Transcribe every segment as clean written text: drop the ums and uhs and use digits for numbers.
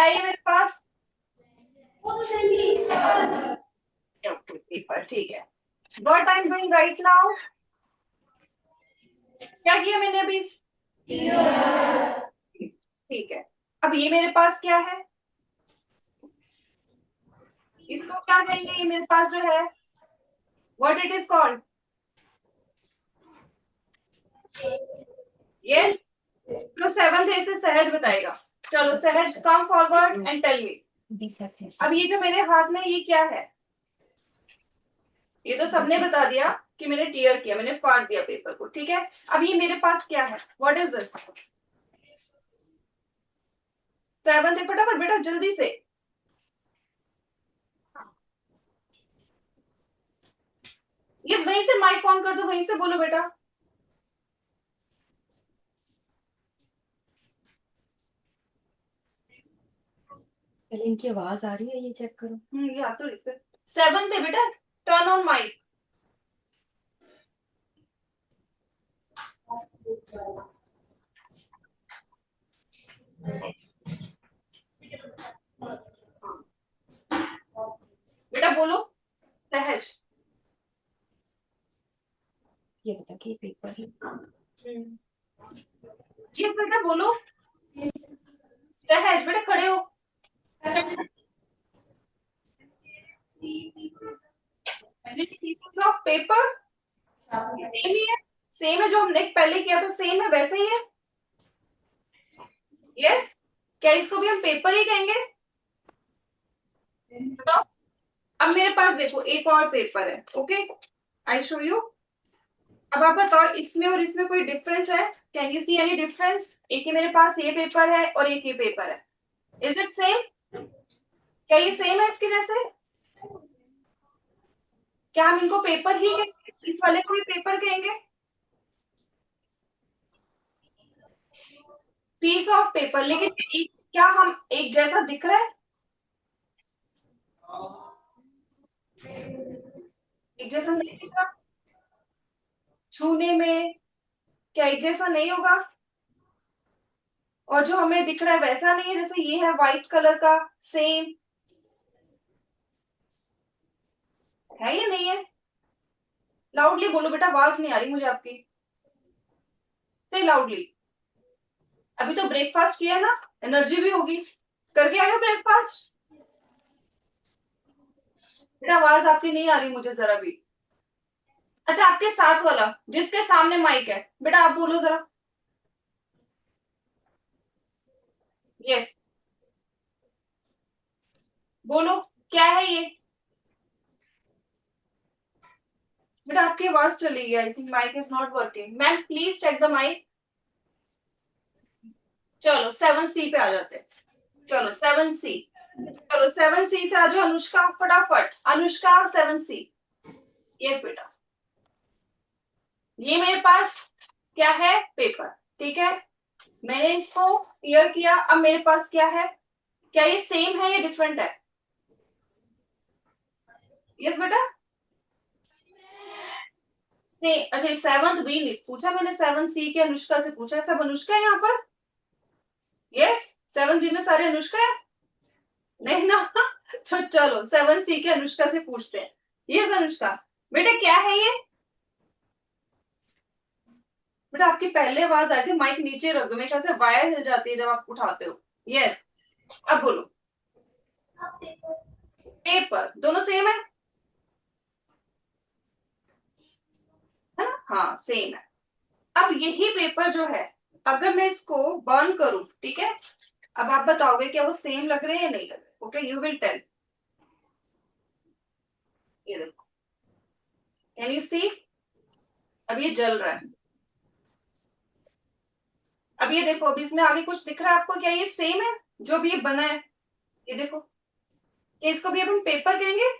है ये मेरे पास? पेपर, ठीक है। What I am doing right now? क्या किया मैंने अभी? ठीक है। अब ये मेरे पास क्या है? इसको क्या कहेंगे? ये मेरे पास जो है, what it is called? Yes. तो सेवंथ है, इसे सहज बताएगा। चलो Sahaj, come forward and tell me. अब ये जो मेरे हाथ में ये क्या है? ये तो सबने बता दिया कि मैंने टीयर किया, मैंने फाड़ दिया पेपर को, ठीक है। अब ये मेरे पास क्या है? What is this? सेवंथ है, फटाफट बेटा जल्दी से। ये वहीं से माइक ऑन कर दो, वहीं से बोलो बेटा। पहले इनकी आवाज आ रही है, ये चेक करो। ये आ तो रही। सेवंथ है बेटा, टर्न ऑन माइक। बेटा बोलो सहज। ये बता कि पेपर है। जी बेटा बोलो सहज, बेटा खड़े हो। पीसेस ऑफ पेपर सेम ही है। सेम है, जो हमने पहले किया था सेम है, वैसे ही है। यस। क्या इसको भी हम पेपर ही कहेंगे? बताओ। अब मेरे पास देखो एक और पेपर है, ओके, आई शो यू। अब आप बताओ इसमें और इसमें कोई डिफरेंस है? Can you see any difference? एक ही मेरे पास ये पेपर है और एक ये पेपर है। Is it same? क्या ये सेम है इसके जैसे? क्या हम इनको पेपर ही कहेंगे? इस वाले को भी पेपर कहेंगे? पीस ऑफ पेपर, लेकिन क्या हम एक जैसा दिख रहा है? एक जैसा नहीं दिख रहा छूने में? क्या एक जैसा नहीं होगा? और जो हमें दिख रहा है वैसा नहीं है, जैसे ये है व्हाइट कलर का, सेम है या नहीं है? लाउडली बोलो बेटा, आवाज नहीं आ रही मुझे आपकी। से लाउडली। अभी तो ब्रेकफास्ट किया है ना, एनर्जी भी होगी। करके आए हो ब्रेकफास्ट? बेटा आवाज आपकी नहीं आ रही मुझे जरा भी। अच्छा, आपके साथ वाला जिसके सामने माइक है, बेटा आप बोलो जरा। यस, बोलो क्या है ये? बेटा आपकी आवाज चली गई, I think mic is not working. Ma'am please check the mic. चलो 7C पे आ जाते हैं। चलो 7C। चलो 7C से आ जाओ अनुष्का, फटाफट अनुष्का 7C। यस बेटा। ये मेरे पास क्या है? पेपर, ठीक है। मैंने इसको क्लियर किया। अब मेरे पास क्या है? क्या ये सेम है या डिफरेंट है? यस बेटा। अच्छा, सेवंथ बी नहीं पूछा मैंने, 7C के अनुष्का से पूछा। सब अनुष्का है यहाँ पर? यस। 7B में सारे अनुष्का है? नहीं ना? तो चलो 7C के अनुष्का से पूछते हैं। यस अनुष्का, बेटा क्या है ये? बेटा आपकी पहले आवाज आई थी, माइक नीचे रख दो, मेरे ख्याल से वायर हिल जाती है जब आप उठाते हो। यस। अब बोलो। पेपर दोनों सेम है ना? हाँ सेम है। अब यही पेपर जो है, अगर मैं इसको बर्न करूं, ठीक है, अब आप बताओगे क्या वो सेम लग रहे हैं या नहीं लग रहे? Okay, you will tell. ये देखो, कैन यू सी? अब ये जल रहा है। अब ये देखो, अब इसमें आगे कुछ दिख रहा है आपको? क्या ये सेम है जो अभी ये बना है? ये देखो, क्या इसको भी अब हम पेपर कहेंगे?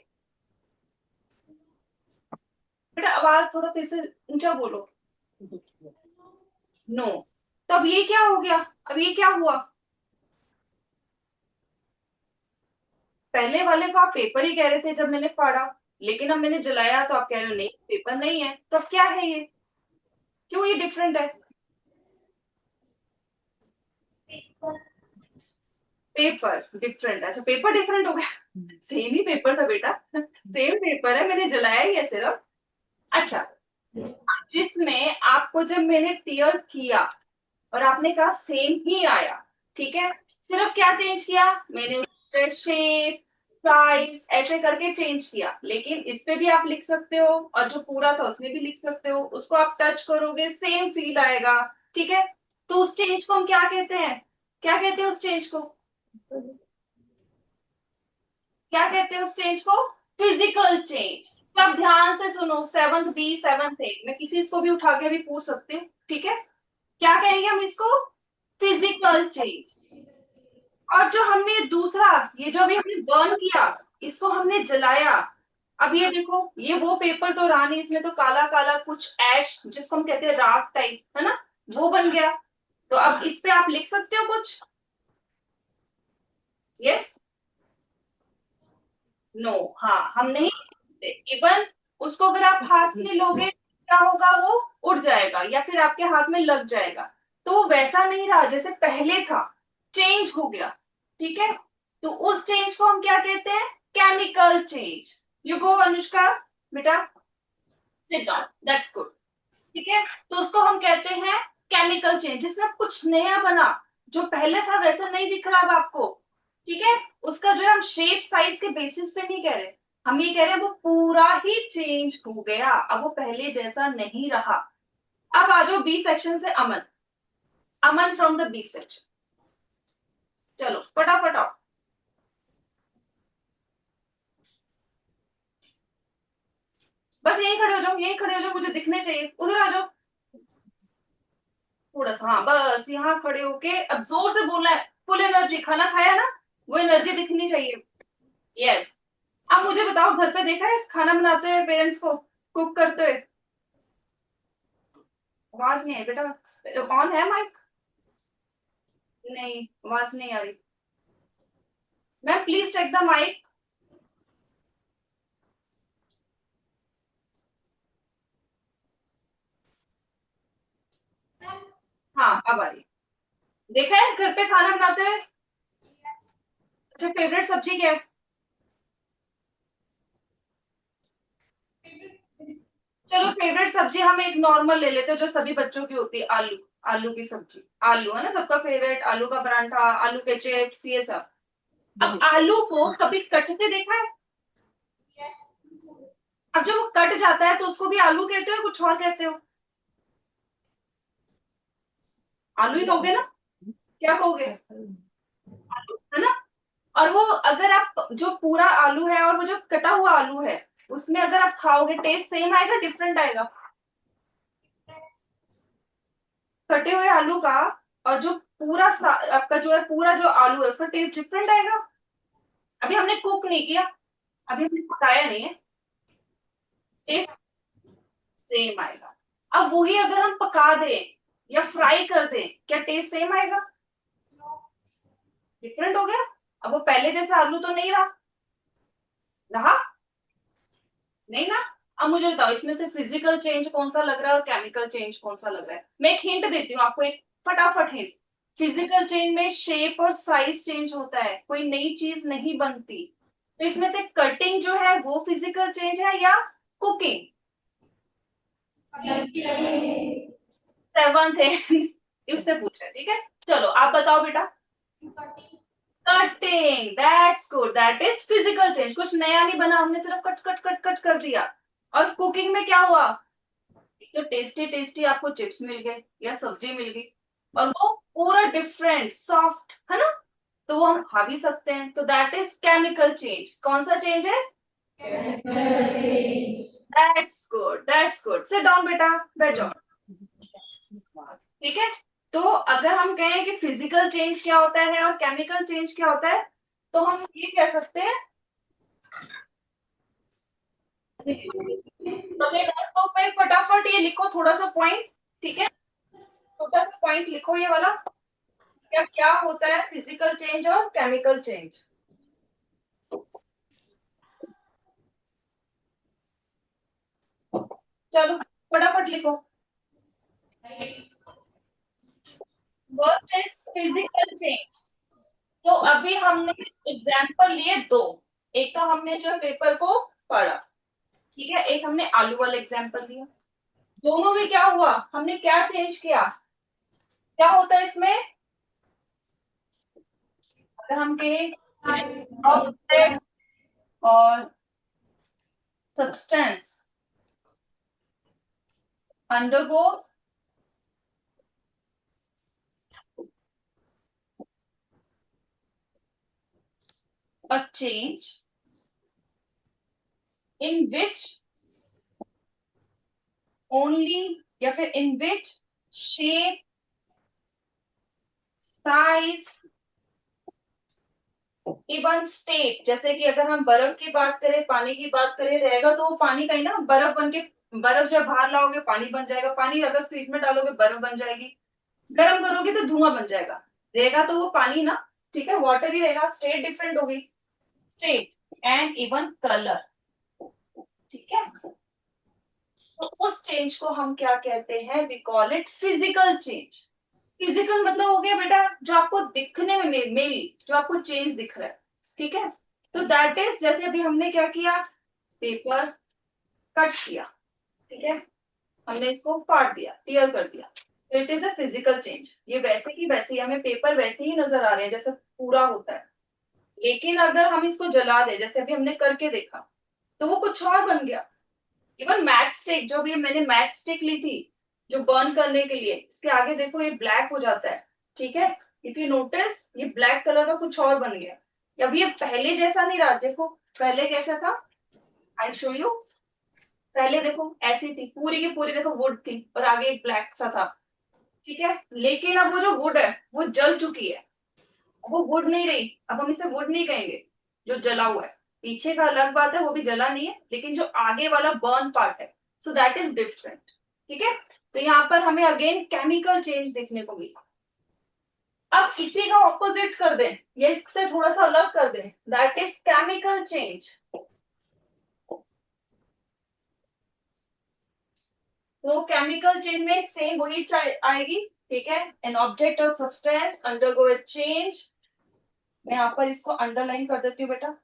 बेटा आवाज थोड़ा फिर से ऊंचा बोलो। नो। तो अब ये क्या हो गया? अब ये क्या हुआ? पहले वाले को आप पेपर ही कह रहे थे जब मैंने फाड़ा, लेकिन अब मैंने जलाया तो आप कह रहे हो नहीं पेपर नहीं है। तो अब क्या है ये? क्यों ये डिफरेंट है? पेपर डिफरेंट, अच्छा पेपर डिफरेंट हो गया, सेम ही पेपर था बेटा, सेम पेपर है, मैंने जलाया ही है सिर्फ। अच्छा, जिसमें आपको जब मैंने टीयर किया और आपने कहा सेम ही आया, ठीक है, सिर्फ क्या चेंज किया मैंने, उससे शेप साइज ऐसे करके चेंज किया, लेकिन इस पे भी आप लिख सकते हो और जो पूरा था उसमें भी लिख सकते हो, उसको आप टच करोगे सेम फील आएगा, ठीक है। तो उस चेंज को हम क्या कहते हैं, क्या कहते हैं उस चेंज को, क्या कहते हैं उस चेंज को, फिजिकल चेंज। सब ध्यान से सुनो, सेवंथ बी सेवंथ ए, मैं किसी को भी उठा के भी पूछ सकती हूँ, ठीक है। क्या कहेंगे हम इसको, फिजिकल चेंज। और जो हमने दूसरा, ये जो अभी हमने बर्न किया, इसको हमने जलाया, अब ये देखो, ये वो पेपर तो रहा नहीं, इसमें तो काला काला कुछ ऐश जिसको हम कहते हैं राख टाइप, है ना, वो बन गया। तो अब इस पे आप लिख सकते हो कुछ, यस नो, हाँ हम नहीं, इवन उसको अगर आप हाथ में लोगे क्या होगा, वो उड़ जाएगा या फिर आपके हाथ में लग जाएगा। तो वैसा नहीं रहा जैसे पहले था, चेंज हो गया, ठीक है। तो उस चेंज को हम क्या कहते हैं, chemical change. You go Anushka, बेटा सिट डाउन, दैट्स गुड, ठीक है। तो उसको हम कहते हैं केमिकल चेंज, जिसमें कुछ नया बना, जो पहले था वैसा नहीं दिख रहा अब आपको, ठीक है। उसका जो है हम शेप साइज के बेसिस पे नहीं कह रहे, हम ये कह रहे हैं वो पूरा ही चेंज हो गया, अब वो पहले जैसा नहीं रहा। अब आ जाओ बी सेक्शन से, अमन, अमन फ्रॉम द बी सेक्शन, चलो फटाफट आओ। बस यहीं खड़े हो जाओ, यहीं खड़े हो जाओ, मुझे दिखने चाहिए, उधर आ जाओ थोड़ा सा, हाँ बस यहाँ खड़े होके, अब जोर से बोलना है, फुल एनर्जी, खाना खाया ना, वो एनर्जी दिखनी चाहिए, यस। अब मुझे बताओ, घर पे देखा है खाना बनाते हुए पेरेंट्स को, कुक करते हुए, आवाज नहीं है बेटा, ऑन है माइक, नहीं आवाज नहीं आ रही, ma'am please check the mic. हाँ अब आ रही, देखा है घर पे खाना बनाते हुए, अच्छा फेवरेट सब्जी क्या है, चलो फेवरेट सब्जी हम एक नॉर्मल ले लेते हैं जो सभी बच्चों की होती है, आलू, आलू की सब्जी, आलू है ना सबका फेवरेट, आलू का परांठा, आलू के चिप्स, ये सब। अब आलू को कभी कटते देखा है, अब जब वो कट जाता है तो उसको भी आलू कहते हो, कुछ और कहते हो, आलू ही कहोगे ना, क्या कहोगे, आलू है ना। और वो अगर आप जो पूरा आलू है और वो जो कटा हुआ आलू है, उसमें अगर आप खाओगे टेस्ट सेम आएगा डिफरेंट आएगा, कटे हुए आलू का और जो पूरा आपका जो है पूरा जो आलू है उसका टेस्ट डिफरेंट आएगा। अभी हमने कुक नहीं किया, अभी हमने पकाया नहीं है, टेस्ट सेम आएगा। अब वही अगर हम पका दें या फ्राई कर दें, क्या टेस्ट सेम आएगा, डिफरेंट हो गया। अब वो पहले जैसा आलू तो नहीं रहा, रहा नहीं ना। अब मुझे बताओ इसमें से फिजिकल चेंज कौन सा लग रहा है और केमिकल चेंज कौन सा लग रहा है, मैं एक हिंट देती हूँ आपको, एक फटाफट हिंट। फिजिकल चेंज में शेप और साइज चेंज होता है, कोई नई चीज नहीं बनती। तो इसमें से कटिंग जो है वो फिजिकल चेंज है या कुकिंग, सेवंथ है उससे पूछ रहे, ठीक है। चलो आप बताओ बेटा, cutting, that's good, that is physical change, कुछ नया नहीं बना, हमने सिर्फ कट कट कट कट कर दिया। और कुकिंग में क्या हुआ, तो टेस्टी टेस्टी आपको चिप्स मिल गए या सब्जी मिल गई, और वो पूरा डिफरेंट सॉफ्ट है ना, तो वो हम खा भी सकते हैं, तो दैट इज केमिकल चेंज। कौन सा चेंज है, that's good, that's good, sit down बेटा, बैठ जाओ, ठीक है। तो अगर हम कहें कि फिजिकल चेंज क्या होता है और केमिकल चेंज क्या होता है, तो हम ये कह सकते हैं, तो अपने नोटबुक में फटाफट ये लिखो थोड़ा सा पॉइंट, ठीक है, छोटा सा पॉइंट लिखो ये वाला, क्या क्या होता है फिजिकल चेंज और केमिकल चेंज। चलो फटाफट लिखो, फर्स्ट इज फिजिकल चेंज, तो अभी हमने एग्जाम्पल लिए दो। एक तो हमने जो पेपर को पढ़ा, ठीक है, एक हमने आलू वाला एग्जाम्पल लिया। दोनों में क्या हुआ, हमने क्या चेंज किया, क्या होता है इसमें, अगर हम कहें ऑब्जेक्ट और substance undergoes a change in which only, या फिर in which shape, size, even state, जैसे कि अगर हम बर्फ की बात करें, पानी की बात करें, रहेगा तो वो पानी का ही ना, बर्फ बन के, बर्फ जब बाहर लाओगे पानी बन जाएगा, पानी अगर फ्रिज में डालोगे बर्फ बन जाएगी, गर्म करोगे तो धुआं बन जाएगा, रहेगा तो वो पानी ना, ठीक है, वाटर ही रहेगा, स्टेट डिफरेंट होगी, स्टेट एंड इवन कलर, ठीक है। तो उस चेंज को हम क्या कहते हैं, we call it physical change. Physical मतलब हो गया बेटा जो आपको दिखने में मेनली जो आपको चेंज दिख रहा है, ठीक है। तो दैट इज, जैसे अभी हमने क्या किया, पेपर कट किया, ठीक है, हमने इसको फाड़ दिया, टीयर कर दिया, तो it is a physical change. ये वैसे की वैसे ही हमें पेपर वैसे ही नजर आ रहे हैं जैसे पूरा होता है, लेकिन अगर हम इसको जला दें जैसे अभी हमने करके देखा, तो वो कुछ और बन गया। इवन मैच स्टिक, जो भी मैंने मैच स्टिक ली थी जो बर्न करने के लिए, इसके आगे देखो ये ब्लैक हो जाता है, ठीक है, इफ यू नोटिस ये ब्लैक कलर का कुछ और बन गया। अब ये पहले जैसा नहीं रहा, देखो पहले कैसा था, आई शो यू। पहले देखो ऐसी थी पूरी की पूरी, देखो वुड थी और आगे एक ब्लैक सा था, ठीक है, लेकिन अब वो जो वुड है वो जल चुकी है, अब वो वुड नहीं रही, अब हम इसे वुड नहीं कहेंगे जो जला हुआ है, पीछे का अलग बात है वो भी जला नहीं है, लेकिन जो आगे वाला बर्न पार्ट है, सो दैट इज डिफरेंट, ठीक है। तो यहाँ पर हमें अगेन केमिकल चेंज देखने को मिला। अब इसी का ऑपोजिट कर दें या इससे थोड़ा सा अलग कर दें, दैट इज केमिकल चेंज। तो केमिकल चेंज में सेम वही आएगी, ठीक है, एन ऑब्जेक्ट और सब्सटेंस अंडरगो अ चेंज। मैं यहाँ पर इसको अंडरलाइन कर देती हूँ बेटा,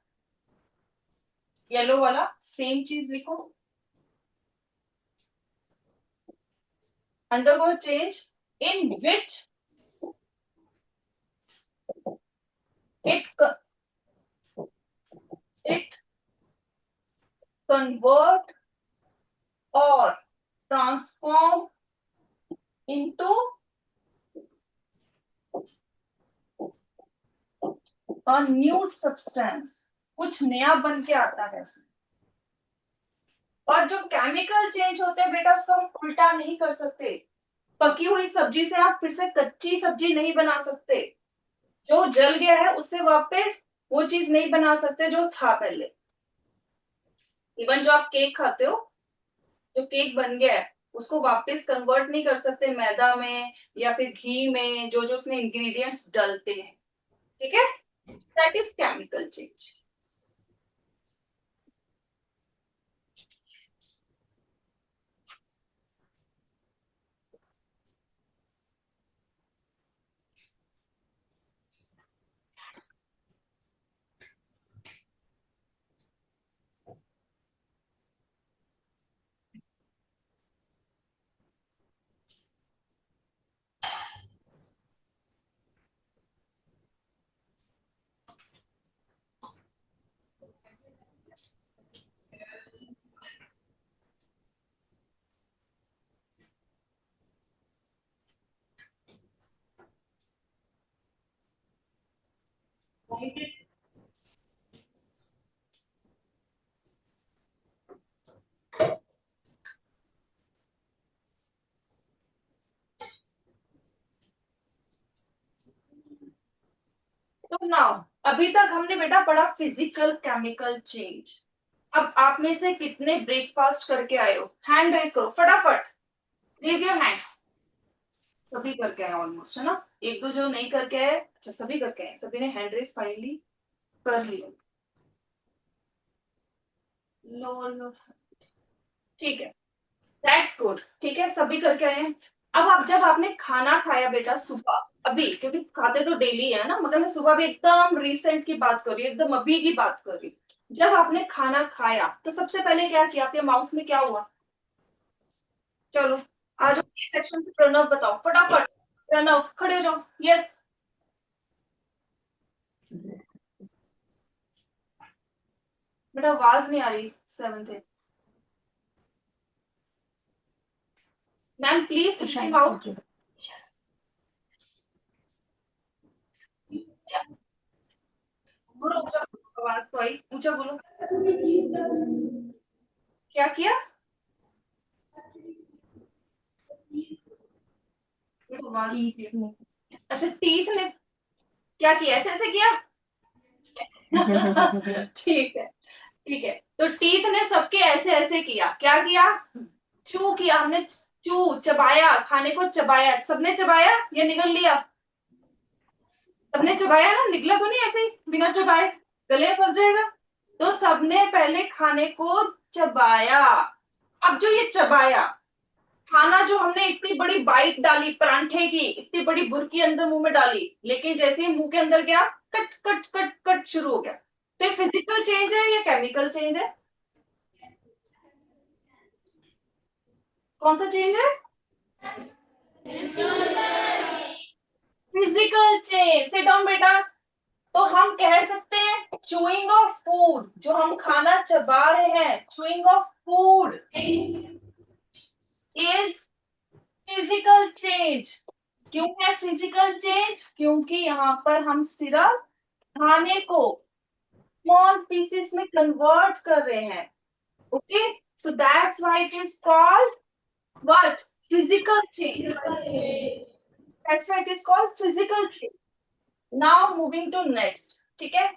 येलो वाला सेम चीज लिखो, undergo change in which it it convert or transform into a new substance, कुछ नया बन के आता है उसमें। और जो केमिकल चेंज होते हैं बेटा उसको हम उल्टा नहीं कर सकते, पकी हुई सब्जी से आप फिर से कच्ची सब्जी नहीं बना सकते, जो जल गया है उससे वापस वो चीज नहीं बना सकते जो था पहले। इवन जो आप केक खाते हो, जो केक बन गया है उसको वापस कन्वर्ट नहीं कर सकते मैदा में या फिर घी में, जो जो उसमें इंग्रेडिएंट्स डलते हैं, ठीक है, दैट इज केमिकल चेंज। तो नाउ अभी तक हमने बेटा पढ़ा फिजिकल केमिकल चेंज। अब आप में से कितने ब्रेकफास्ट करके आए हो, हैंड रेज करो फटाफट, रेज योर हैंड। सभी करके आए ऑलमोस्ट, है ना, एक दो जो नहीं करके आए, अच्छा सभी करके आए, सभी ने हैंड रेज फाइनली कर लिया, लो लो, ठीक है, दैट्स गुड, ठीक है, सभी करके आए हैं। अब आप जब आपने खाना खाया बेटा सुबह, अभी क्योंकि खाते तो डेली है ना, मगर मैं सुबह भी एकदम रिसेंट की बात कर रही हूँ, एकदम अभी की बात कर रही हूँ। जब आपने खाना खाया तो सबसे पहले क्या किया, आपके माउथ में क्या हुआ? चलो आ जाओ सेक्शन से, प्रणव बताओ फटाफट। प्रणव खड़े हो जाओ। यस बेटा आवाज नहीं आ रही। Seven ma'am please out. बोलो ऊंचा, आवाज तो आई, ऊंचा बोलो। क्या किया? आवाज अच्छा टीथ ने क्या किया, ऐसे ऐसे किया? ठीक है ठीक है, तो टीथ ने सबके ऐसे ऐसे किया, क्या किया? चू किया हमने, चू चबाया, खाने को चबाया, सबने चबाया या निगल लिया? सबने चबाया ना, निकला तो नहीं ऐसे ही बिना चबाए, गले में फंस जाएगा। तो सबने पहले खाने को चबाया। अब जो ये चबाया खाना, जो हमने इतनी बड़ी बाइट डाली परांठे की, इतनी बड़ी बुरकी अंदर मुंह में डाली, लेकिन जैसे ही मुंह के अंदर गया कट कट कट कट शुरू हो गया। तो ये फिजिकल चेंज है या केमिकल चेंज है? कौन सा चेंज है? Physical change. सिट डाउन बेटा। तो हम कह सकते हैं चूइंग ऑफ फूड, जो हम खाना चबा रहे हैं, chewing of food is physical change. क्यों है फिजिकल चेंज? क्योंकि यहाँ पर हम सिर्फ खाने को स्मॉल पीसेस में कन्वर्ट कर रहे हैं। Okay, so that's why it is called what? Physical change. That's why it is called physical change. Now moving to next. ठीक है,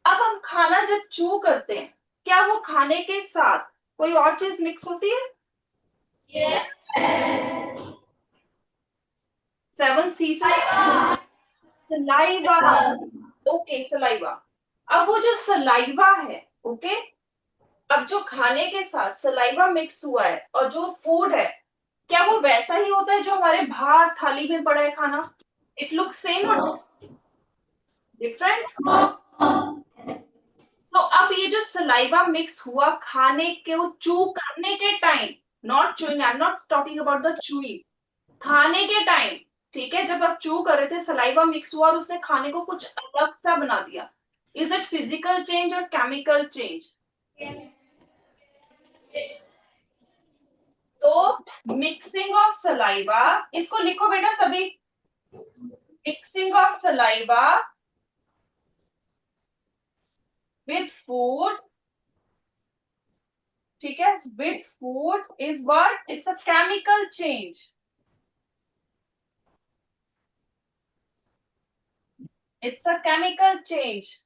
अब हम खाना जब चू करते हैं, क्या वो खाने के साथ कोई और चीज मिक्स होती है? सेवन सी से सलाइवा। Okay saliva. अब वो जो सलाइवा है, ओके, अब जो खाने के साथ सलाइवा मिक्स हुआ है और जो फूड है, क्या वो वैसा ही होता है जो हमारे बाहर थाली में पड़ा है खाना? इट लुक सेम और डिफरेंट? तो अब ये जो सलाइवा मिक्स हुआ खाने के चू करने के time, not chewing, I am not talking about the chewing, खाने के टाइम, ठीक है, जब आप चू कर रहे थे सलाइवा मिक्स हुआ और उसने खाने को कुछ अलग सा बना दिया। इज इट फिजिकल चेंज और केमिकल चेंज? तो मिक्सिंग ऑफ सलाइवा, इसको लिखो बेटा सभी। Mixing of saliva with food, ठीक है, with food is what? It's a chemical change. It's a chemical change.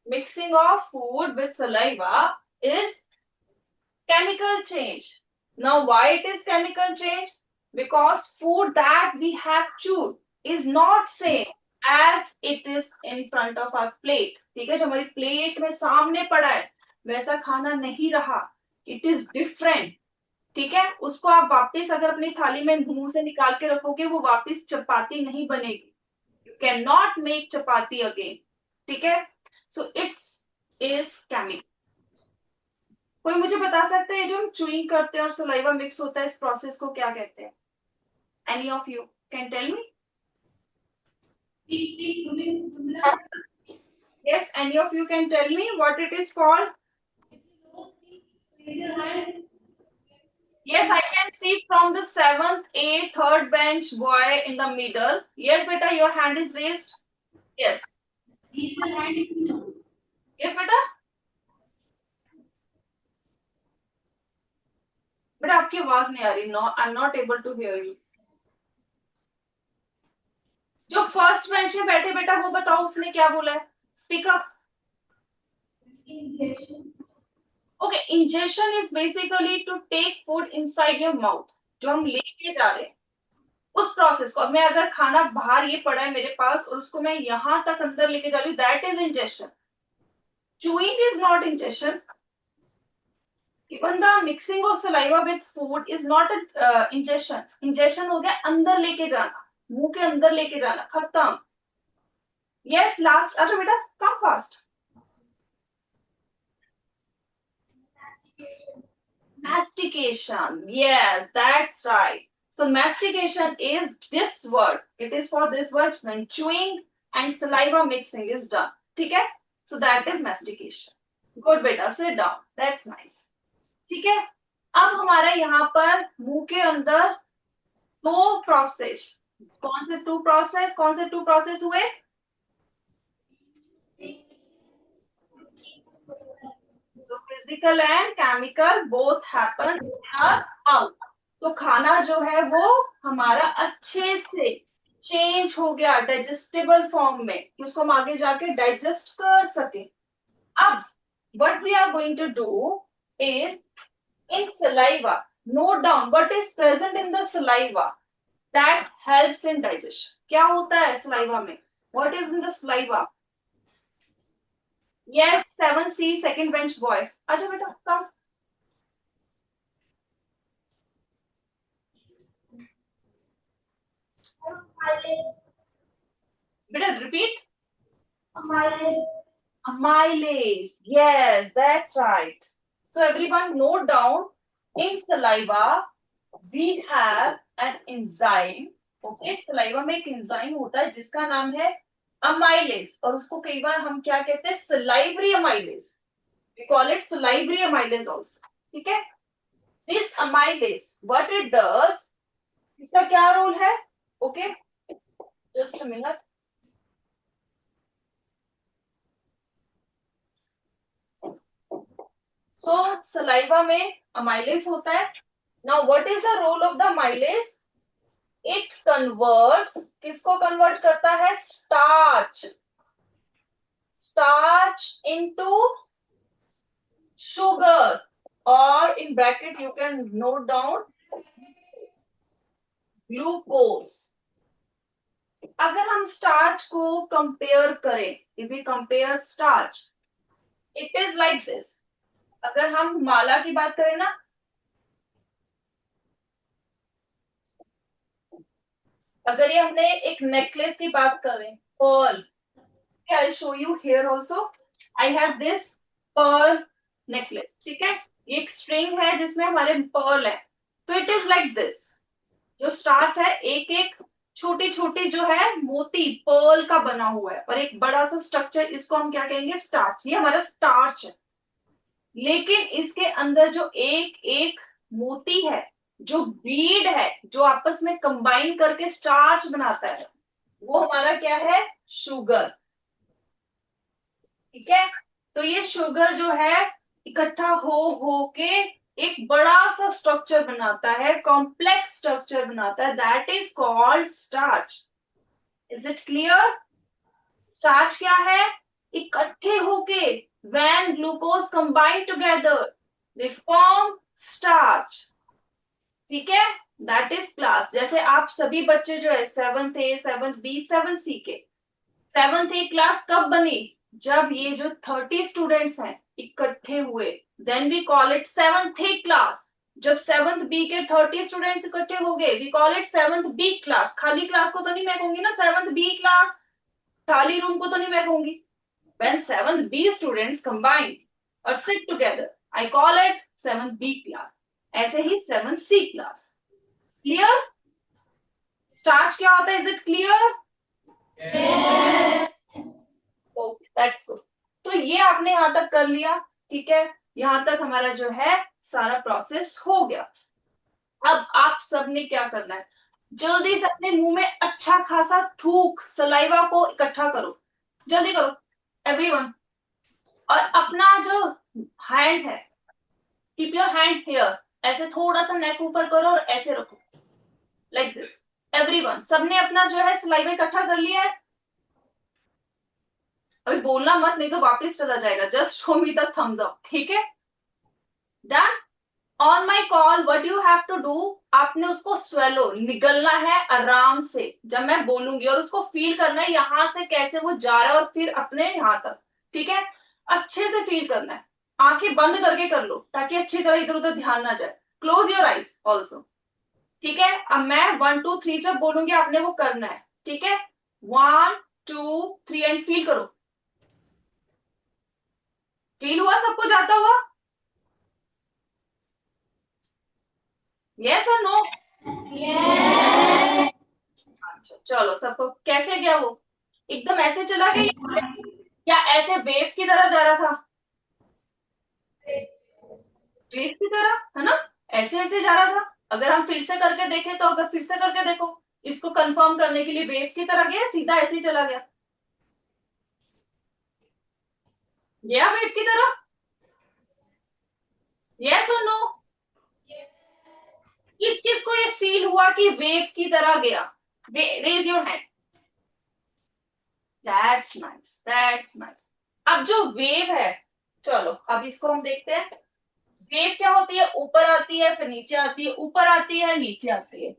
Mixing of food with saliva is chemical change. Now, why it is chemical change? Because food that we have chewed is not same as it is in front of our plate. ठीक है, जो हमारी plate में सामने पड़ा है वैसा खाना नहीं रहा. It is different. ठीक है, उसको आप वापस अगर अपनी थाली में मुंह से निकाल के रखोगे वो वापस चपाती नहीं बनेगी. You cannot make chapati again. ठीक है, so it's is chemical. कोई मुझे बता सकता है जो हम चुइंग करते हैं और सलाइवा मिक्स होता है इस प्रोसेस को क्या कहते हैं? Any of you can tell me? Yes, any of you can tell me what it is called? Yes, I can see from the 7th, 8th, third bench boy in the middle. Yes, beta, your hand is raised. Yes. Yes, beta. बेटा आपकी आवाज नहीं आ रही. No, I am not able to hear you. जो first bench में बैठे बेटा वो बताओ उसने क्या बोला है? Speak up. Okay, ingestion is basically to take food inside your mouth. जो हम लेके जा रहे हैं उस प्रोसेस को, अब मैं अगर खाना बाहर ये पड़ा है मेरे पास और उसको मैं यहां तक अंदर लेके जा रही हूँ, that is injection. Chewing is not injection. Even the mixing of saliva with food is not a ingestion. Ingestion हो गया अंदर लेके जाना, मुंह के अंदर लेके जाना, खत्म. Yes, last. अच्छा बेटा, come fast. Mastication. Yeah, that's right. So mastication is this word. It is for this word when chewing and saliva mixing is done. ठीक है? So that is mastication. Good बेटा, sit down. That's nice. ठीक है? अब हमारा यहाँ पर मुंह के अंदर दो प्रोसेस. कौन से टू प्रोसेस हुए? So physical and chemical both happen in our mouth. तो खाना जो है वो हमारा अच्छे से चेंज हो गया डाइजेस्टेबल फॉर्म में, उसको हम आगे जाके डाइजेस्ट कर सके. अब what we are going to do is in saliva, note down what is present in the saliva that helps in digestion. क्या होता है saliva में? What is in the saliva? Yes, 7C, second bench boy. अच्छा बेटा, come. बेटा, repeat. Amylase. Amylase. Yes, that's right. So everyone note down, in saliva, we have an enzyme. Okay, saliva में एक enzyme होता है जिसका नाम है amylase, और उसको कई बार हम क्या कहते हैं? salivary amylase. We call it salivary amylase also. ठीक है? This amylase, what it does, इसका क्या रोल है? Okay, just a minute. So saliva में amylase होता है. Now what is the role of the amylase? It converts, किसको convert करता है? Starch into sugar, or in bracket you can note down glucose. अगर हम starch को compare करें, if we compare starch, it is like this. अगर हम माला की बात करें ना, अगर ये हमने एक नेकलेस की बात करें, Perl, I'll show you here also. I have this pearl necklace. ठीक है? ये एक स्ट्रिंग है जिसमें हमारे पर्ल है. तो इट इज लाइक दिस. जो स्टार्च है, एक एक छोटी छोटी जो है मोती पर्ल का बना हुआ है, और एक बड़ा सा स्ट्रक्चर, इसको हम क्या कहेंगे? स्टार्च. ये हमारा स्टार्च है. लेकिन इसके अंदर जो एक एक मोती है, जो बीड है, जो आपस में कंबाइन करके स्टार्च बनाता है, वो हमारा क्या है? शुगर. ठीक है? तो ये शुगर जो है इकट्ठा हो के एक बड़ा सा स्ट्रक्चर बनाता है, कॉम्प्लेक्स स्ट्रक्चर बनाता है, that is called starch. Is it clear? Starch क्या है? इकट्ठे होके, when glucose combine together they form starch. ठीक है? That is class. जैसे आप सभी बच्चे जो है 7th A, 7th B, 7th C के 7th A क्लास कब बनी? जब ये जो 30 स्टूडेंट्स हैं इकट्ठे हुए, then we call it 7th A class. जब 7th B के 30 स्टूडेंट्स इकट्ठे हो गए, we call it 7th B class. खाली क्लास को तो नहीं मैं कहूंगी ना 7th B क्लास, खाली रूम को तो नहीं मैं कहूंगी. When 7th B students combine or sit together, I call it 7th B class. ऐसे ही 7th C class. Clear? Starch क्या होता है? Is it clear? Yes. Okay, that's good. तो ये आपने यहाँ तक कर लिया. ठीक है? यहाँ तक हमारा जो है सारा प्रोसेस हो गया. अब आप सबने क्या करना है? जल्दी से अपने मुंह में अच्छा खासा थूक, सलाइवा को इकट्ठा करो. जल्दी करो एवरीवन. और अपना जो हैंड है, कीप योर हैंड हियर. ऐसे थोड़ा सा नेक ऊपर करो और ऐसे रखो, लाइक दिस. एवरीवन, सबने अपना जो है सलाइवा इकट्ठा कर लिया है? अभी बोलना मत, नहीं तो वापस चला जाएगा. Just show me the thumbs up. ठीक है? Done. On my call what you have to do, आपने उसको स्वेलो, निगलना है आराम से जब मैं बोलूंगी, और उसको फील करना है यहां से कैसे वो जा रहा है, और फिर अपने यहां तक. ठीक है? अच्छे से फील करना है. आंखें बंद करके कर लो ताकि अच्छी तरह इधर उधर ध्यान ना जाए। Close your eyes also. ठीक है, अब मैं 1 2 3 जब बोलूंगी आपने वो करना है। ठीक है, 1 2 3 एंड फील करो। फील हुआ सबको जाता हुआ? यस और नो? अच्छा चलो, सबको कैसे गया वो? एकदम ऐसे चला गया या ऐसे वेव की तरह जा रहा था? वेव की तरह, है ना? ऐसे ऐसे जा रहा था। अगर हम फिर से करके देखें तो, अगर फिर से करके देखो इसको कंफर्म करने के लिए, वेव की तरह गया सीधा ऐसे ही चला गया? गया वेव की तरह? यस और नो? किस किस को ये फील हुआ कि वेव की तरह गया? Raise your hand. That's nice, that's nice. अब जो वेव है, चलो अब इसको हम देखते हैं। वेव क्या होती है? ऊपर आती है फिर नीचे आती है, ऊपर आती है नीचे आती है।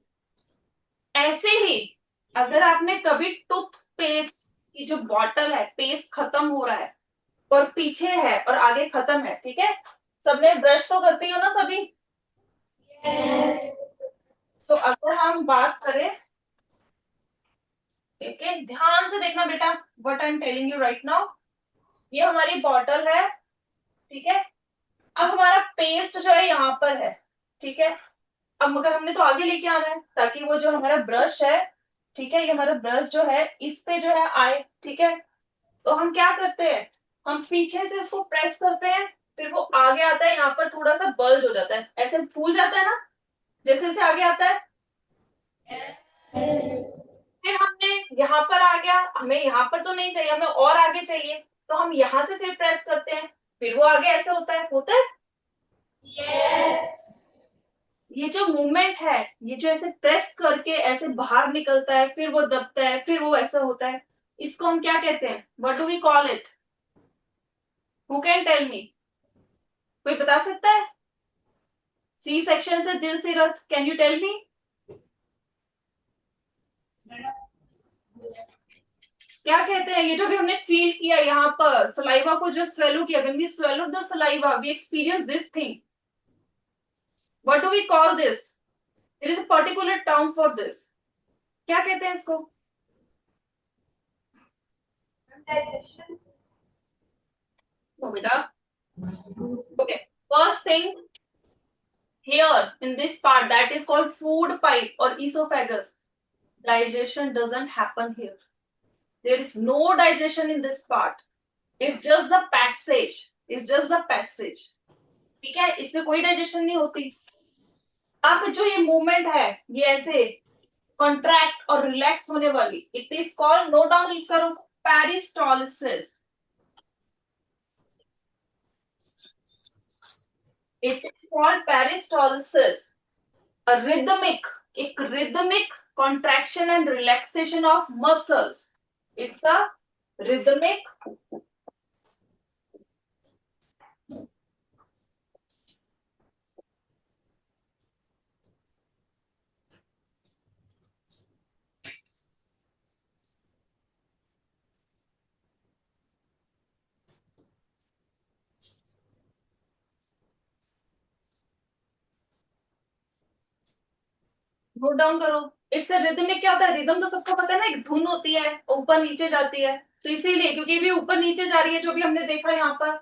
ऐसे ही अगर आपने कभी टूथपेस्ट की जो बॉटल है, पेस्ट खत्म हो रहा है और पीछे है और आगे खत्म है, ठीक है, सबने ब्रश तो करती हो ना सभी? तो अगर हम बात करें, ठीक है, ध्यान से देखना बेटा, what I am telling you right now. ये हमारी बॉटल है, ठीक है। अब हमारा पेस्ट जो है यहाँ पर है, ठीक है। अब मगर हमने तो आगे लेके आना है ताकि वो जो हमारा ब्रश है, ठीक है, ये हमारा ब्रश जो है इस पे जो है आए, ठीक है। तो हम क्या करते हैं, हम पीछे से उसको प्रेस करते हैं, फिर वो आगे आता है, यहाँ पर थोड़ा सा बल्ज हो जाता है, ऐसे फूल जाता है ना जैसे जैसे आगे आता है। फिर हमने यहाँ पर आ गया, हमें यहाँ पर तो नहीं चाहिए, हमें और आगे चाहिए, तो हम यहाँ से फिर प्रेस करते हैं, फिर वो आगे ऐसे होता है, होता है। ये जो मूवमेंट है, ये जो ऐसे प्रेस करके ऐसे बाहर निकलता है, फिर वो दबता है, फिर वो ऐसा होता है, इसको हम क्या कहते हैं? What do we call it? Who can tell me? कोई बता सकता है? सी सेक्शन से दिल से रथ, कैन यू टेल मी? क्या कहते हैं? ये जो भी हमने फील किया यहाँ पर, सलाइवा को जो स्वेलो किया, when we swallow the saliva we experience this thing, what do we call this? There is a particular term for this. क्या कहते हैं इसको? ओ बेटा, okay, first thing here in this part that is called food pipe or esophagus, digestion doesn't happen here. There is no digestion in this part. It's just the passage. It's just the passage. ठीक है, इसमें कोई digestion नहीं होती। अब जो ये movement है, ये ऐसे कॉन्ट्रैक्ट और रिलैक्स होने वाली, it is called, note down करो, peristalsis. It is called peristalsis, a rhythmic, एक rhythmic contraction and relaxation of muscles. It's a rhythmic note down करो। इट्स अ रिदमिक, क्या होता है? रिदम तो सबको पता है ना, एक धुन होती है, ऊपर नीचे जाती है, तो इसीलिए, क्योंकि भी ऊपर नीचे जा रही है, जो भी हमने देखा यहाँ पर,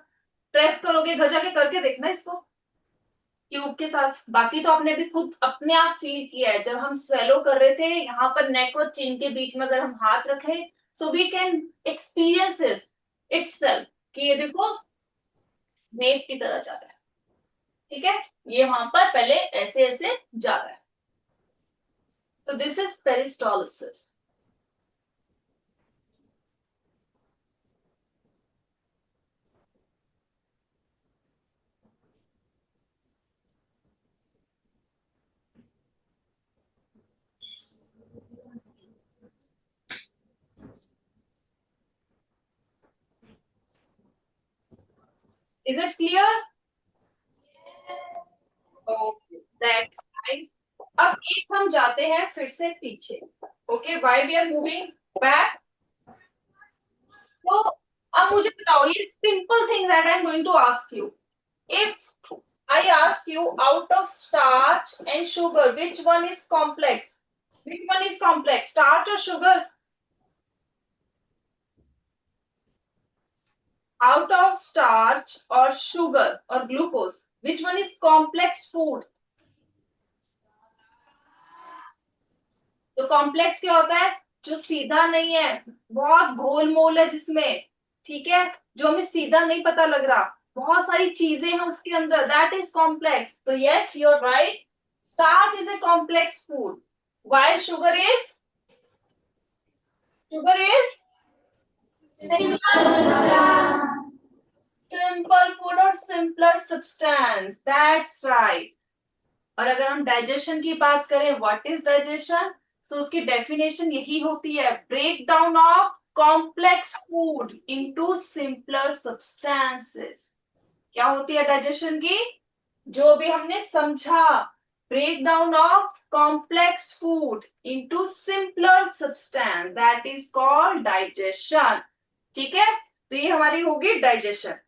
प्रेस करोगे, घर जाके करके देखना इसको ट्यूब के साथ। बाकी तो आपने भी खुद अपने आप फील किया है, जब हम स्वेलो कर रहे थे, यहाँ पर नेक और चिन के बीच में अगर हम हाथ रखें, so we can experience this itself कि ये देखो वेव की तरह जा रहा है, ठीक है। ये वहां पर पहले ऐसे ऐसे जा रहा है, तो this is peristalsis. Is it clear? Okay, that's nice. अब एक हम जाते हैं फिर से पीछे, okay, why we are moving back. तो अब मुझे बताओ, ये simple thing that I am going to ask you, If I ask you, out of starch and sugar, which one is complex? Which one is complex, starch or sugar? Out of starch or sugar or glucose, which one is complex food? तो complex क्या होता है? जो सीधा नहीं है, बहुत घोल मोल है जिसमें, ठीक है, जो हमें सीधा नहीं पता लग रहा, बहुत सारी चीजें हैं उसके अंदर, दैट इज कॉम्प्लेक्स. तो yes, you are right, starch is a complex food, while sugar is simple food or simpler substance. That's right. और अगर हम डाइजेशन की बात करें, व्हाट इज डाइजेशन? सो उसकी डेफिनेशन यही होती है, break down of complex food into simpler substances. क्या होती है डाइजेशन की? जो भी हमने समझा, break down of complex food into simpler substance, that is called digestion. ठीक है, तो ये हमारी होगी डाइजेशन.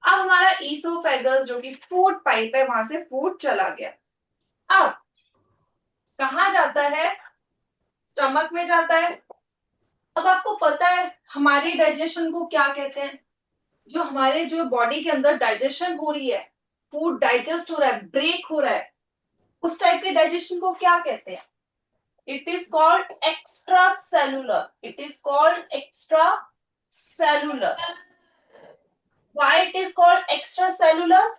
अब हमारा ईसोफेगस जो कि फूड पाइप है, वहां से फूड चला गया, अब कहा जाता है? स्टमक में जाता है. अब आपको पता है हमारी डाइजेशन को क्या कहते हैं? जो हमारे जो बॉडी के अंदर डाइजेशन हो रही है, फूड डाइजेस्ट हो रहा है, ब्रेक हो रहा है, उस टाइप के डाइजेशन को क्या कहते हैं? It is called extra cellular. It is called extra cellular. Why it is called extra cellular?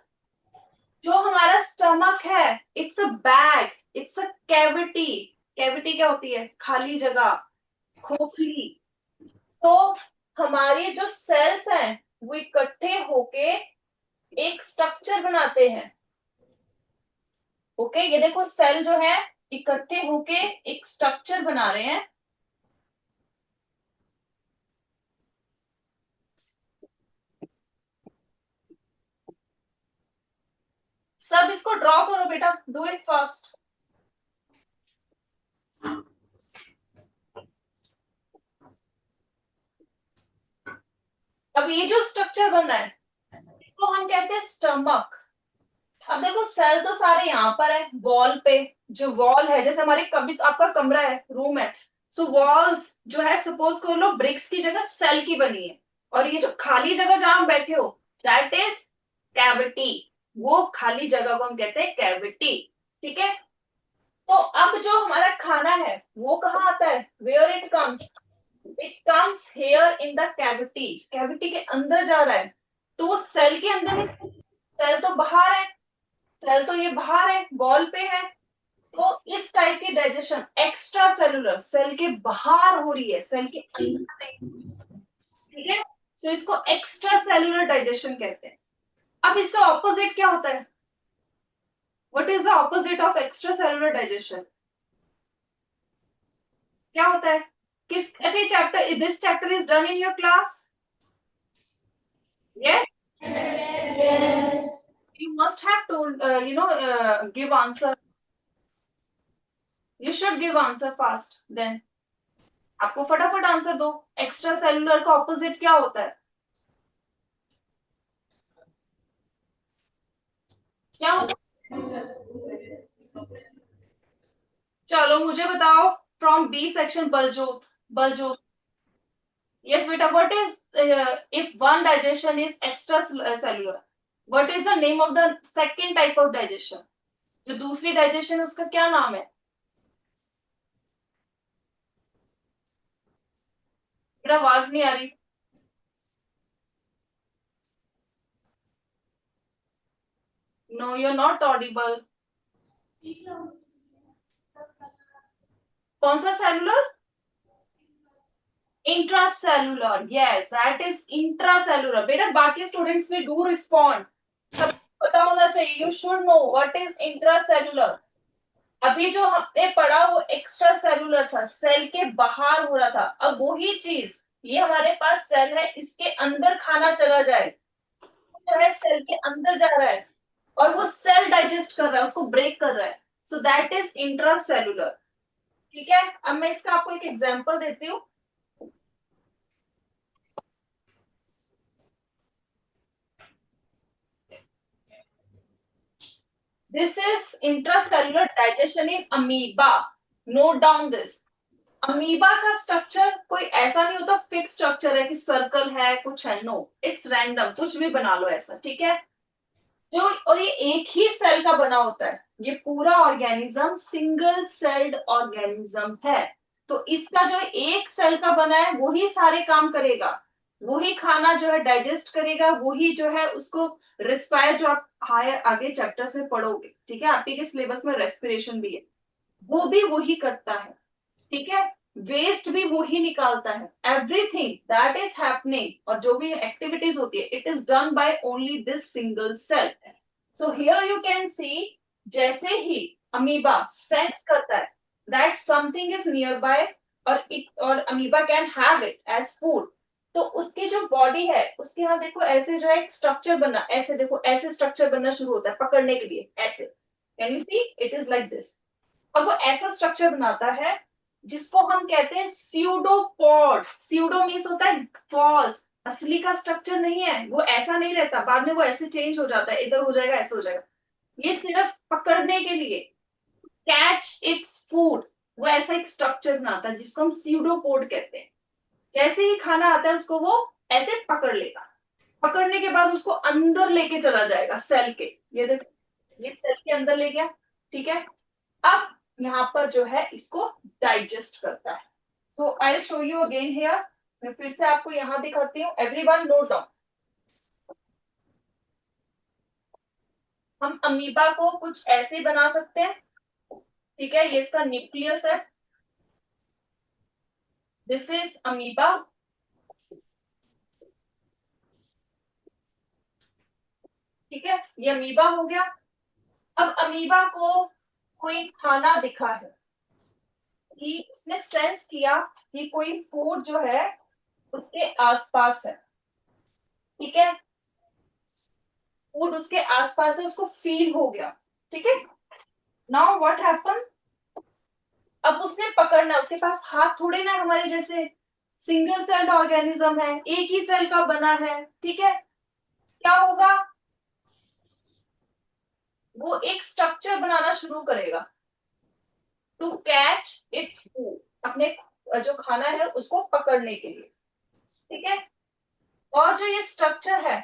जो हमारा स्टमक है, it's a bag, it's a cavity. Cavity क्या होती है? खाली जगह, खोखली. तो हमारे जो सेल्स हैं वो इकट्ठे होके एक स्ट्रक्चर बनाते हैं. ओके, ये देखो सेल जो है इकट्ठे होके एक स्ट्रक्चर बना रहे हैं. सब इसको ड्रॉ करो बेटा, डू इट फास्ट. अब ये जो स्ट्रक्चर बना है, इसको हम कहते हैं स्टमक. अब देखो सेल तो सारे यहाँ पर है, वॉल पे. जो वॉल है, जैसे हमारे कभी आपका कमरा है, रूम है, सो वॉल्स जो है, सपोज कर लो ब्रिक्स की जगह सेल की बनी है, और ये जो खाली जगह जहां हम बैठे हो, दैट इज कैविटी. वो खाली जगह को हम कहते हैं कैविटी. ठीक है, तो अब जो हमारा खाना है वो कहाँ आता है? Where it comes? It comes here in the cavity. Cavity के अंदर जा रहा है, तो वो सेल के अंदर है, सेल तो बाहर है, सेल तो ये बाहर है, वॉल पे है. तो इस टाइप की डाइजेशन एक्स्ट्रा सेलुलर, सेल के बाहर हो रही है, सेल के अंदर नहीं. ठीक है, सो इसको एक्स्ट्रा सेलुलर डाइजेशन कहते हैं. अब इसका ऑपोजिट क्या होता है? What is the opposite of extra cellular digestion? क्या होता है? किस, अच्छा, ये chapter, this chapter is done in your class? Yes, you must have told, give answer. You should give answer fast. Then आपको फटाफट आंसर दो. एक्स्ट्रा सेलुलर का ऑपोजिट क्या होता है? क्या होता है? चलो मुझे बताओ, from B section, Baljot. Baljot, yes बेटा, what is, if one digestion is extracellular, what is the name of the second type of digestion? जो दूसरी डाइजेशन है उसका क्या नाम है? मेरा आवाज नहीं आ रही. No, you are not audible. कौन सा cellular? Intracellular. Yes, that is intracellular. बेटा बाकी स्टूडेंट्स भी डू रिस्पॉन्ड, सब पता होना चाहिए. You should know what is intracellular. अभी जो हमने पढ़ा वो एक्स्ट्रा सेलुलर था, सेल के बाहर हो रहा था. अब वही चीज, ये हमारे पास सेल है, इसके अंदर खाना चला जाए, जो है सेल के अंदर जा रहा है, और वो सेल डाइजेस्ट कर रहा है, उसको ब्रेक कर रहा है. So that is intracellular. ठीक है, अब मैं इसका आपको एक एग्जांपल देती हूँ. This is intracellular digestion in amoeba. Note down this. Amoeba का स्ट्रक्चर कोई ऐसा नहीं होता फिक्स स्ट्रक्चर है कि सर्कल है कुछ है. नो, इट्स रैंडम, कुछ भी बना लो ऐसा. ठीक है. जो और ये एक ही सेल का बना होता है. ये पूरा ऑर्गेनिज्म सिंगल सेल्ड ऑर्गेनिज्म है. तो इसका जो एक सेल का बना है वही सारे काम करेगा. वही खाना जो है डाइजेस्ट करेगा. वही जो है उसको रिस्पायर, जो आप हायर आगे चैप्टर्स में पढ़ोगे. ठीक है. आपके सिलेबस में रेस्पिरेशन भी है. वो भी वही करता है. ठीक है. वेस्ट भी वही निकालता है. एवरीथिंग दैट इज हैपनिंग और जो भी एक्टिविटीज होती है it is done by only this single cell. So here you can see, जैसे ही अमीबा सेंस करता है that something is nearby और amoeba can have it as food, तो उसकी जो बॉडी है उसके यहाँ देखो ऐसे जो है एक स्ट्रक्चर बनना. ऐसे देखो ऐसे स्ट्रक्चर बनना शुरू होता है पकड़ने के लिए. ऐसे can you see it is like this. अब वो ऐसा स्ट्रक्चर बनाता है जिसको हम कहते हैं स्यूडोपॉड. स्यूडो मीन्स होता है फॉल्स. असली का स्ट्रक्चर नहीं है. वो ऐसा नहीं रहता. बाद में वो ऐसे चेंज हो जाता है. इधर हो जाएगा ऐसे हो जाएगा. ये सिर्फ पकड़ने के लिए, कैच इट्स फूड, वो ऐसा एक स्ट्रक्चर बनाता है जिसको हम स्यूडोपोड कहते हैं. जैसे ही खाना आता है उसको वो ऐसे पकड़ लेगा. पकड़ने के बाद उसको अंदर लेके चला जाएगा सेल के. ये देखो ये सेल के अंदर ले गया. ठीक है. अब यहाँ पर जो है इसको डाइजेस्ट करता है. So I show you again here. मैं फिर से आपको यहाँ दिखाती हूँ. Everyone note down. हम अमीबा को कुछ ऐसे बना सकते हैं. ठीक है. ये इसका न्यूक्लियस है. This is amoeba. ठीक है. ये अमीबा हो गया. अब अमीबा को कोई खाना दिखा है कि उसने सेंस किया कि कोई फूड जो है उसके आसपास है. ठीक है. फूड उसके आसपास है. उसको फील हो गया. ठीक है. Now what happen. अब उसने पकड़ना है. उसके पास हाथ थोड़े ना हमारे जैसे. सिंगल सेल्ड ऑर्गेनिज्म है. एक ही सेल का बना है. ठीक है. क्या होगा. वो एक स्ट्रक्चर बनाना शुरू करेगा टू कैच इट्स फूड. अपने जो खाना है उसको पकड़ने के लिए. ठीक है. और जो ये स्ट्रक्चर है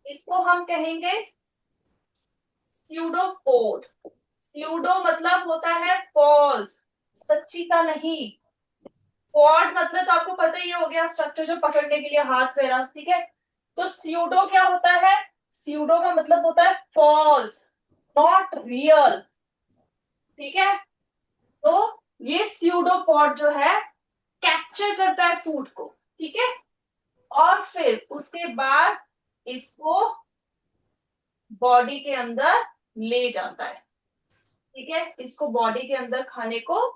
इसको हम कहेंगे स्यूडोपोड. स्यूडो मतलब होता है फॉल्स, सच्ची का नहीं. पॉड मतलब तो आपको पता ही हो गया स्ट्रक्चर जो पकड़ने के लिए हाथ फेरा. ठीक है. तो स्यूडो क्या होता है. स्यूडो का मतलब होता है फॉल्स, नॉट रियल. ठीक है. तो ये स्यूडोपॉड जो है कैप्चर करता है फूड को. ठीक है. और फिर उसके बाद इसको बॉडी के अंदर ले जाता है. ठीक है. इसको बॉडी के अंदर खाने को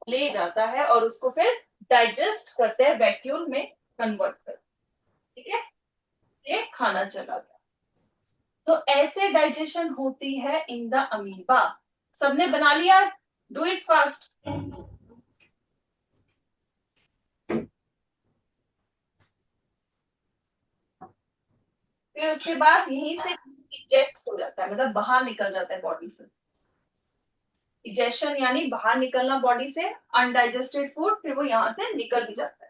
ले जाता है और उसको फिर डाइजेस्ट करते हैं. वैक्यूल में कन्वर्ट कर. ठीक है. ये खाना चला गया. तो ऐसे डाइजेशन होती है इन द अमीबा. सबने बना लिया. Do it fast. फिर उसके बाद यहीं से इजेक्ट हो जाता है. मतलब बाहर निकल जाता है बॉडी से. इजेक्शन यानी बाहर निकलना बॉडी से. अनडाइजेस्टेड फूड फिर वो यहां से निकल भी जाता है.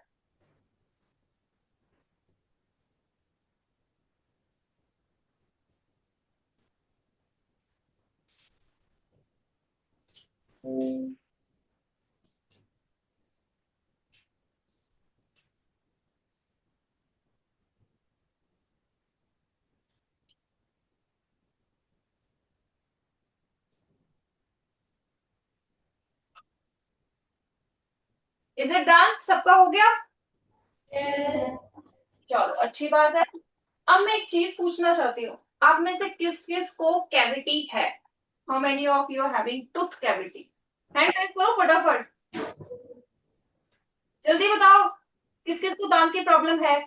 Is it done. सबका हो गया. चलो अच्छी बात है. अब मैं एक चीज पूछना चाहती हूँ. आप में से किस किस को कैविटी है. How many of you are having tooth cavity. Hand raise करो फटाफट. जल्दी बताओ. किस किस को दांत की प्रॉब्लम है.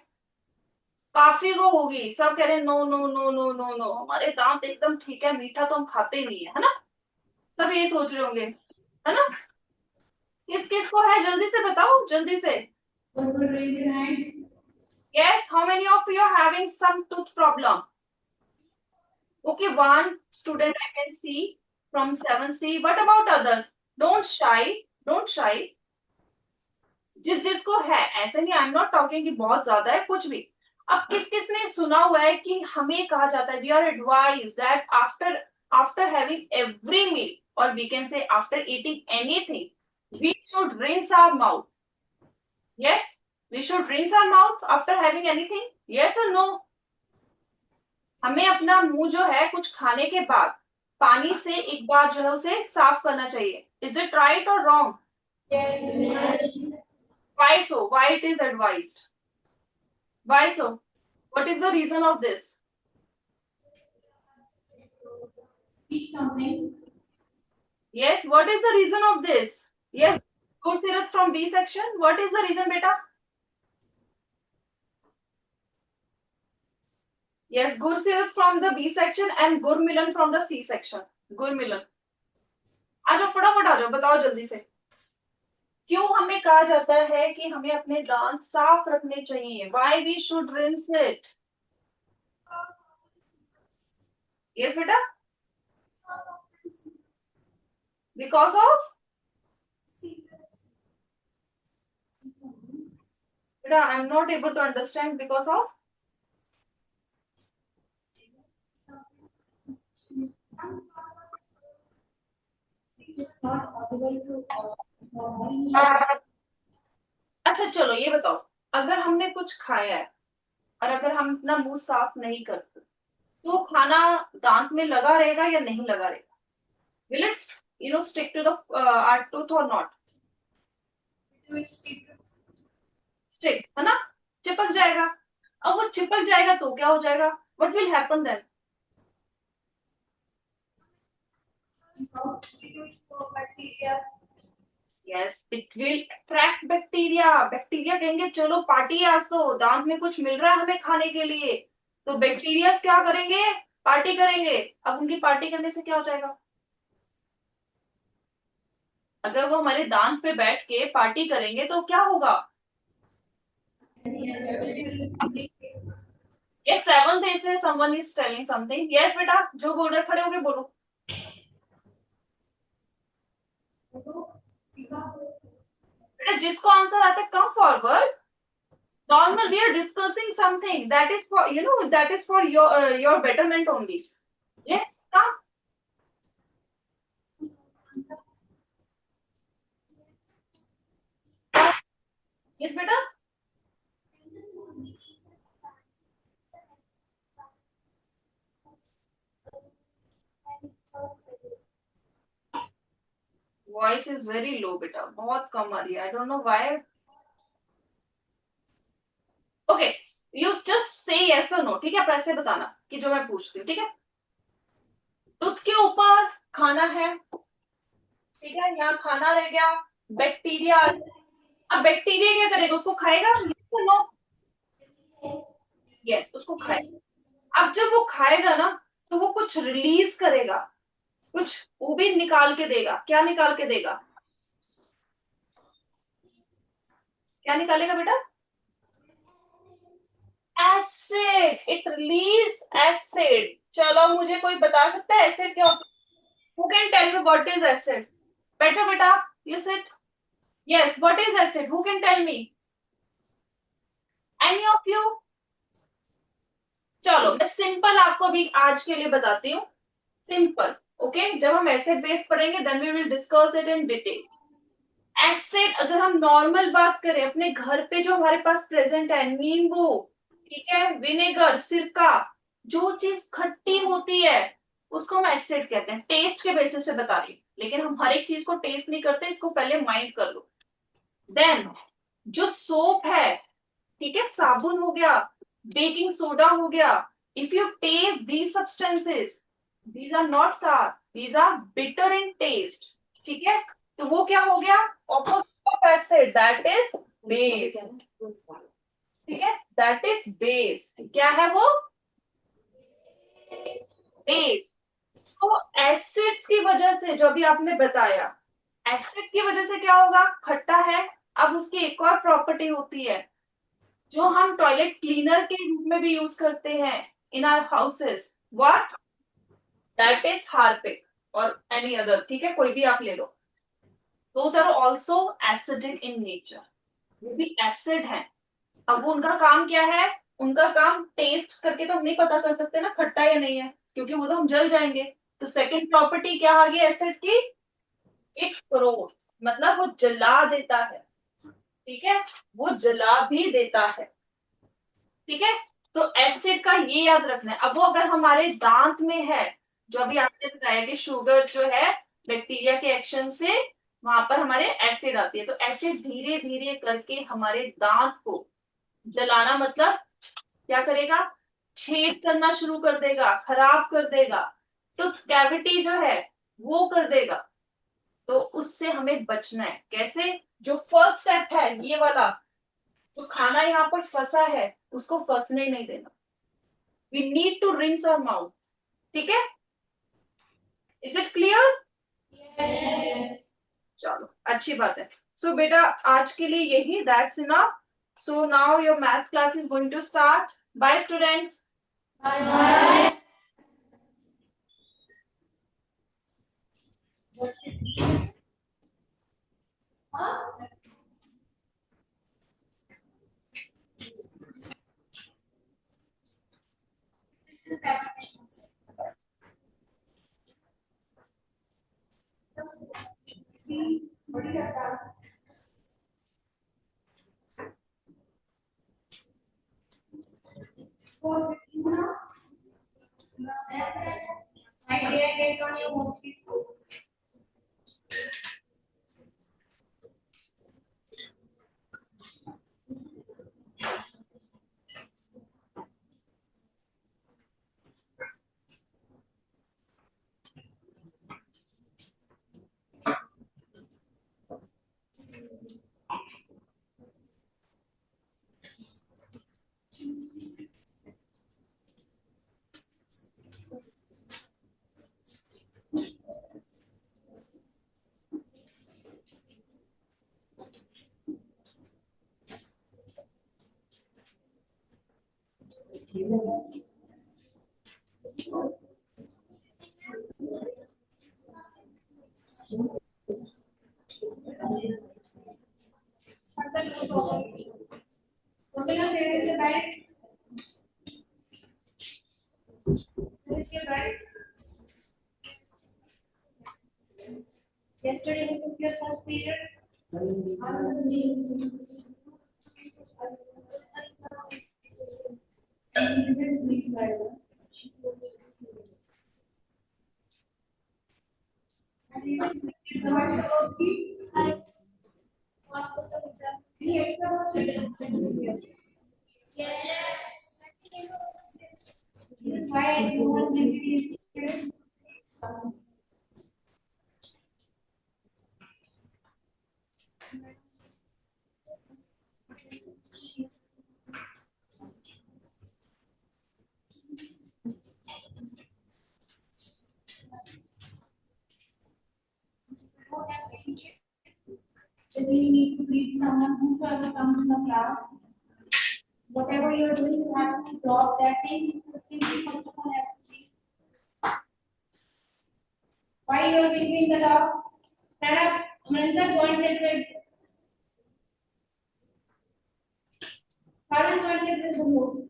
काफी को होगी. सब कह रहे हैं no no no no no no, हमारे दांत एकदम ठीक है, मीठा तो हम खाते ही नहीं है ना. सब यही सोच रहे होंगे है ना. किस किस को है जल्दी से बताओ जल्दी से. Yes. How many of you are having some tooth problem. Okay, one student I can see from 7C. What about others? Don't shy. Don't shy. जिस जिसको है, ऐसे नहीं, आई एम नॉट टॉकिंग कि बहुत ज्यादा है कुछ भी। अब किस किसने सुना हुआ है कि हमें कहा जाता है, we are advise that after after having every meal, और we can say after eating anything, we should rinse our mouth. Yes, we should rinse our mouth after having anything, yes और नो? हमें अपना मुंह जो है कुछ खाने के बाद पानी से एक बार जो है उसे साफ करना चाहिए। इज इट राइट और wrong? Why so? Why it is advised? Why so? What is the reason of this? Eat something. Yes, what is the reason of this? Yes, Gursirat from B section. What is the reason, beta? Yes, Gursirat from the B section and Gurmilan from the C section. Gurmilan. आ जाओ फटाफट, आ जाओ, बताओ जल्दी से। क्यों हमें कहा जाता है कि हमें अपने दांत साफ रखने चाहिए? Why we should rinse it? Yes, बेटा? Because of? Beta, I am not able to understand. Because of? It's not audible to. अच्छा चलो ये बताओ, अगर हमने कुछ खाया है और अगर हम अपना मुंह साफ नहीं करते तो खाना दांत में लगा रहेगा या नहीं लगा रहेगा? Will it stick to the our tooth और नॉट? स्टिक, है ना? चिपक जाएगा। अब वो चिपक जाएगा तो क्या हो जाएगा? What will happen then? Yes, it will attract bacteria. Bacteria कहेंगे चलो पार्टी है आज, तो दांत में कुछ मिल रहा है हमें खाने के लिए, तो बैक्टीरिया क्या करेंगे? पार्टी करेंगे। अब उनकी पार्टी करने से क्या हो जाएगा? अगर वो हमारे दांत पे बैठ के पार्टी करेंगे तो क्या होगा? ये सेवंथ डे से someone is telling something. Yes बेटा, जो बोल रहे खड़े होके बोलो। बेटा जिसको आंसर आता है come forward. Normal, we are discussing something that is for, that is for your betterment only. Yes, come. Yes बेटा? Voice is very low बेटा, बहुत कम आ रही है। I don't know why. Okay, you just say yes or no, ठीक है? पर ऐसे बताना कि जो मैं पूछती हूँ, ठीक है? टूथ के ऊपर खाना है, ठीक है? यहाँ खाना रह गया, बैक्टीरिया। अब बैक्टीरिया क्या करेगा? उसको खाएगा? Yes or no? Yes, उसको खाएगा। अब जब वो खाएगा ना तो वो कुछ रिलीज करेगा, कुछ वो भी निकाल के देगा। क्या निकाल के देगा? क्या निकालेगा बेटा? एसिड। It release acid. चलो मुझे कोई बता सकता है एसिड क्या होता है? Who can tell me what is acid? बेटा बेटा, you sit. Yes, what is acid? Who can tell me? Any of you? चलो मैं सिंपल आपको भी आज के लिए बताती हूँ। Simple, okay? जब हम एसिड बेस पढ़ेंगे then we will discuss it in detail. Acid अगर हम नॉर्मल बात करें, अपने घर पे जो हमारे पास प्रेजेंट है, नींबू, ठीक है, विनेगर, सिरका, जो चीज खट्टी होती है उसको हम एसिड कहते हैं। टेस्ट के बेसिस पे बता रही हूँ, लेकिन हम हर एक चीज को टेस्ट नहीं करते, इसको पहले माइंड कर लो। देन जो सोप है, ठीक है, साबुन हो गया, बेकिंग सोडा हो गया, if you taste these substances, these are not sour, these are bitter in taste, ठीक है? तो वो क्या हो गया? Opposite of acid, that is base, ठीक है? That is base. क्या है वो? बेस। तो एसिड्स की वजह से, जो भी आपने बताया, एसिड की वजह से क्या होगा? खट्टा है। अब उसकी एक और प्रॉपर्टी होती है जो हम टॉयलेट क्लीनर के रूप में भी यूज करते हैं in our houses. What? That is Harpic और एनी अदर, ठीक है, कोई भी आप ले लो. Those are also acidic in nature, वो भी एसिड है. अब वो उनका काम क्या है? उनका काम टेस्ट करके तो हम नहीं पता कर सकते ना खट्टा या नहीं है, क्योंकि वो तो हम जल जाएंगे. तो सेकंड प्रॉपर्टी क्या आ गई एसिड की? इट करोड्स, मतलब वो जला देता है. ठीक है, वो जला भी देता है. ठीक है, तो एसिड का ये याद रखना है. अब वो अगर हमारे दांत में है, जो अभी आपने बताया कि शुगर जो है बैक्टीरिया के एक्शन से वहां पर हमारे एसिड आती है, तो एसिड धीरे धीरे करके हमारे दांत को जलाना, मतलब क्या करेगा? छेद करना शुरू कर देगा, खराब कर देगा, तो कैविटी जो है वो कर देगा. तो उससे हमें बचना है. कैसे? जो फर्स्ट स्टेप है ये वाला, जो खाना यहाँ पर फंसा है उसको फंसने नहीं देना. We need to rinse our mouth. ठीक है, इज इट क्लियर? Yes. चलो अच्छी बात है. सो बेटा आज के लिए यही, that's enough. So now your maths class is going to start. Bye students. Bye. Huh? This is application. What do you have? I did on your worksheet. There is a bed. There is a bed. Yesterday we took your first period. Any extra worksheet? Yes. Why you want to see students? Then you need to greet someone whosoever comes in the class. Whatever you are doing, you have to drop that thing. Simply first of all has to be. Why you are busy in the dog? Stand up. Amrita, go and sit right. Pardon, go and sit with the book.